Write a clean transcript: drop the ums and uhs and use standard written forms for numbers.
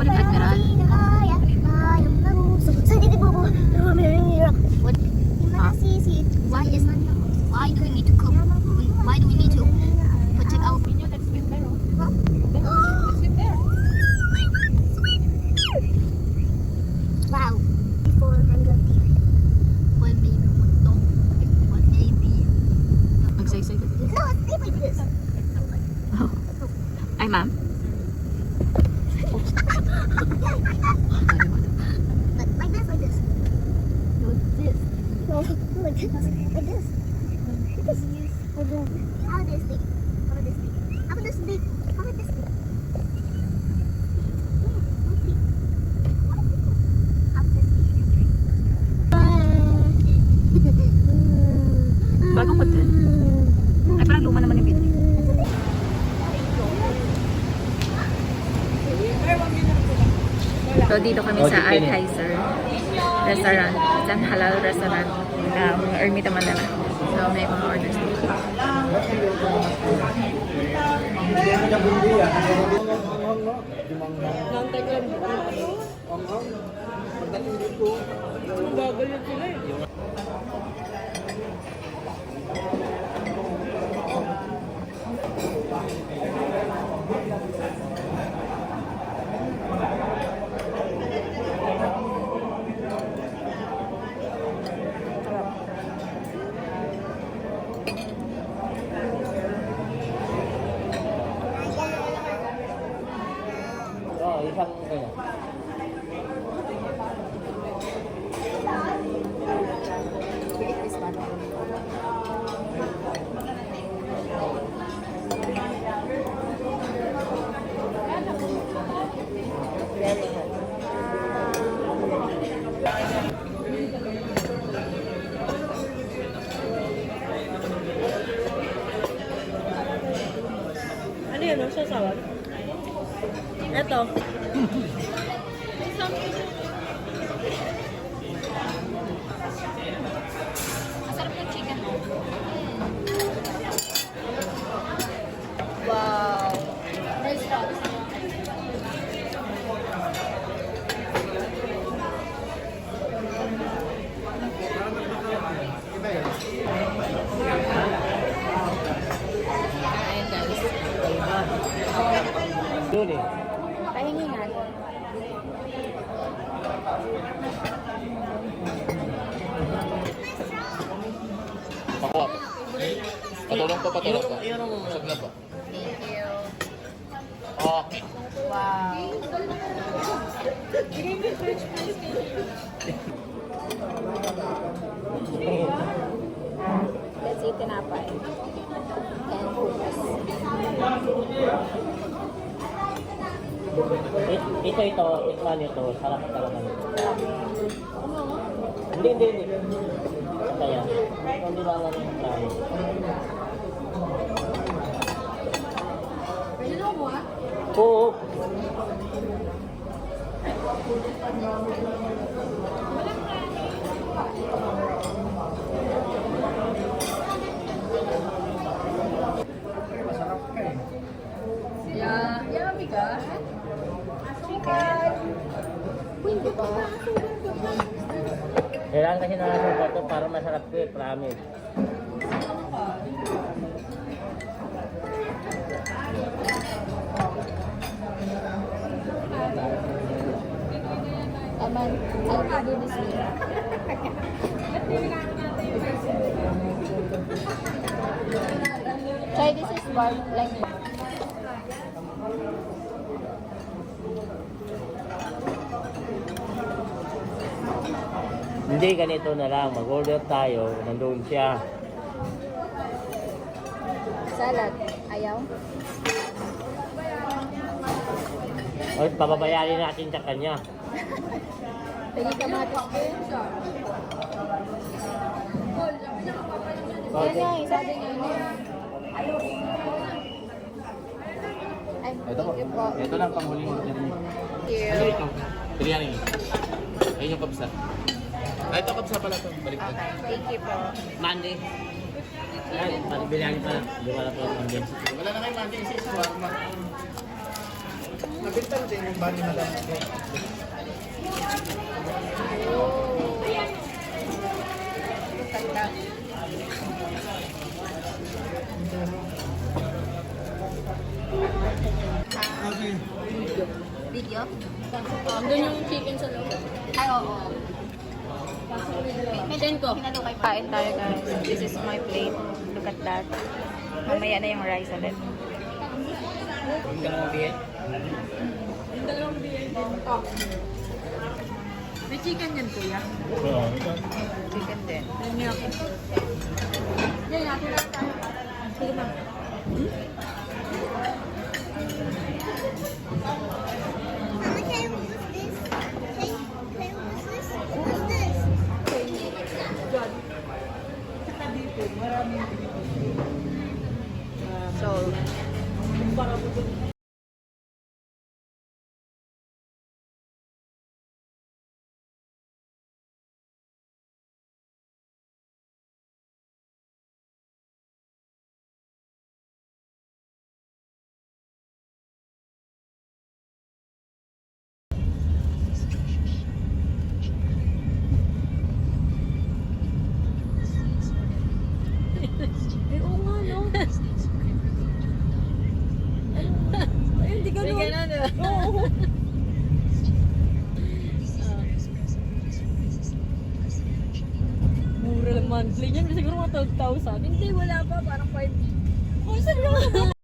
Admiral. Why do we need to cook? Why do we need to protect our wow. One baby, one dog, one baby. Magsaysay ka. No, sleep like this. Oh. Ay, ma'am. Like this, like this. No, this. No, like this. Like this. This is how this thing. How about this thing? How about this thing? How about this thing? Bagong hotel. Ay, parang luma naman yung building. So, dito kami sa Alkaiser restaurant. Isang halal restaurant. Mga Ermita Manila. So, may mga orders dito. Isang kaya. Ano yun? Ang sasawag? Ito. Masarap yung chicken. Wow. Rice sauce. Ayan guys. Doon eh. Pahingi natin. Pakuha pa. Patulong pa, patulong pa. Usap na pa. Thank you. Oh. Wow. Let's eat tinapay. And focus. Ito, tikman ito. Sarap talaga nito. Hindi. Kaya, hindi lang lang yung tao. Oo. Kailangan kasi nakasuka ito para masarap ito eh, promise. Aman, I'll do this later. Try this is warm like Hindi, ganito na lang. Mag-order tayo. Nandun siya. salad. Ayaw? O, pababayarin natin sa kanya. Pwede kamatis ko yun. Yan nga, sabi niya yun. Ay, thank you po. Ito lang panghuling order niyo. Thank you. Ano ito? Biryani. Ayun yung kapsa. Ay, ito kapsa pala ito. Balik na. Okay, thank you po. Monday. Ay, pagbilihan pa. Di wala pa Monday. Wala na kayo Monday, sis. Shawarma. Benta mo din yung bani na lang. Video? Doon yung chicken sa loob. Ay, oo. Send ko. Hinalo kay Kain tayo guys. This is my plate. Look at that. Mamaya na yung rice ulit. Yung dalawang biyen. Yung dalawang beer. May chicken yan, kuya. Chicken din. Yan niya ako. Yan, natin lang tayo. Sige na. Mama, can you use this? Can you use this? Use this. So, Eh, oo nga, no? Ay, hindi ka sige na, di ba? Oo. Mura lang monthly niyan. Siguro mga 12,000. Hindi, wala pa. Parang 5. Kung saan lang